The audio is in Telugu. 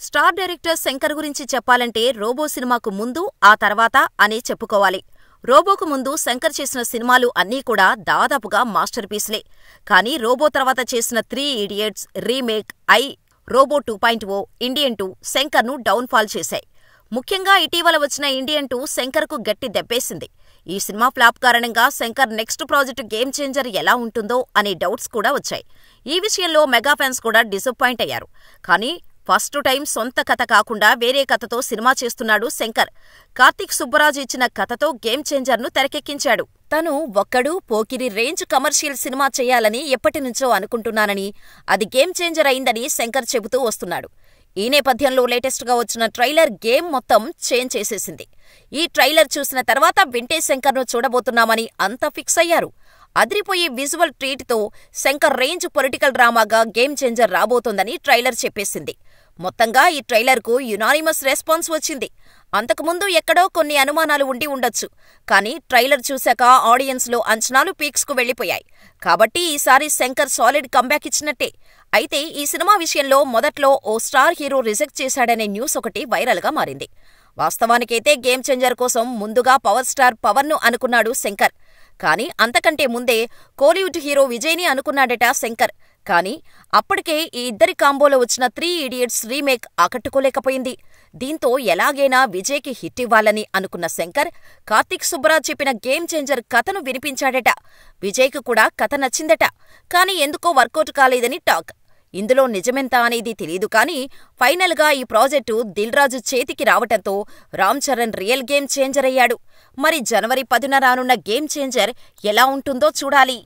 స్టార్ డైరెక్టర్ శంకర్ గురించి చెప్పాలంటే రోబో సినిమాకు ముందు, ఆ తర్వాత అనే చెప్పుకోవాలి. రోబోకు ముందు శంకర్ చేసిన సినిమాలు అన్నీ కూడా దాదాపుగా మాస్టర్ పీస్లే. కానీ రోబో తర్వాత చేసిన 3 ఇడియట్స్, రీమేక్, రోబో 2.0, ఇండియన్ 2 శంకర్ను డౌన్ ఫాల్ చేశాయి. ముఖ్యంగా ఇటీవల వచ్చిన ఇండియన్ 2 శంకర్కు గట్టి దెబ్బేసింది. ఈ సినిమా ఫ్లాప్ కారణంగా Shankar next project game changer ఎలా ఉంటుందో అనే డౌట్స్ కూడా వచ్చాయి. ఈ విషయంలో మెగా ఫ్యాన్స్ కూడా డిసప్పాయింట్ అయ్యారు. కానీ ఫస్ట్ టైం సొంత కథ కాకుండా వేరే కథతో సినిమా చేస్తున్నాడు శంకర్. కార్తీక్ సుబ్బరాజు ఇచ్చిన కథతో గేమ్ చేంజర్ను తెరకెక్కించాడు. తను ఒక్కడు పోకిరి రేంజ్ కమర్షియల్ సినిమా చేయాలని ఎప్పటినుంచో అనుకుంటున్నానని, అది గేమ్ చేంజర్ అయిందని శంకర్ చెబుతూ వస్తున్నాడు. ఈ నేపథ్యంలో లేటెస్ట్గా వచ్చిన ట్రైలర్ గేమ్ మొత్తం చేంజ్ చేసేసింది. ఈ ట్రైలర్ చూసిన తర్వాత వింటేజ్ శంకర్ను చూడబోతున్నామని అంతా ఫిక్స్ అయ్యారు. అదిరిపోయే విజువల్ ట్రీట్తో శంకర్ రేంజ్ పొలిటికల్ డ్రామాగా గేమ్ చేంజర్ రాబోతోందని ట్రైలర్ చెప్పేసింది. మొత్తంగా ఈ ట్రైలర్కు యునానిమస్ రెస్పాన్స్ వచ్చింది. అంతకుముందు ఎక్కడో కొన్ని అనుమానాలు ఉండి ఉండొచ్చు. కానీ ట్రైలర్ చూశాక ఆడియన్స్లో అంచనాలు పీక్స్కు వెళ్లిపోయాయి. కాబట్టి ఈసారి శంకర్ సాలిడ్ కంబ్యాక్ ఇచ్చినట్టే. అయితే ఈ సినిమా విషయంలో మొదట్లో ఓ స్టార్ హీరో రిజెక్ట్ చేశాడనే న్యూస్ ఒకటి వైరల్గా మారింది. వాస్తవానికైతే గేమ్ చేంజర్ కోసం ముందుగా పవర్ స్టార్ పవన్ను అనుకున్నాడు శంకర్. కానీ అంతకంటే ముందే కోలీవుడ్ హీరో విజయ్ని అనుకున్నాడట శంకర్. కానీ అప్పటికే ఈ ఇద్దరి కాంబోలో వచ్చిన 3 ఇడియట్స్ రీమేక్ ఆకట్టుకోలేకపోయింది. దీంతో ఎలాగైనా విజయ్కి హిట్ ఇవ్వాలని అనుకున్న శంకర్ కార్తీక్ సుబ్బరాజ్ చెప్పిన గేమ్ చేంజర్ కథను వినిపించాడట. విజయ్కు కూడా కథ నచ్చిందట. కానీ ఎందుకో వర్కౌట్ కాలేదని టాక్. ఇందులో నిజమెంత అనేది తెలీదు. కానీ ఫైనల్గా ఈ ప్రాజెక్టు దిల్ రాజు చేతికి రావటంతో Ram Charan real game changer అయ్యాడు. మరి జనవరి 10న రానున్న గేమ్ చేంజర్ ఎలా ఉంటుందో చూడాలి.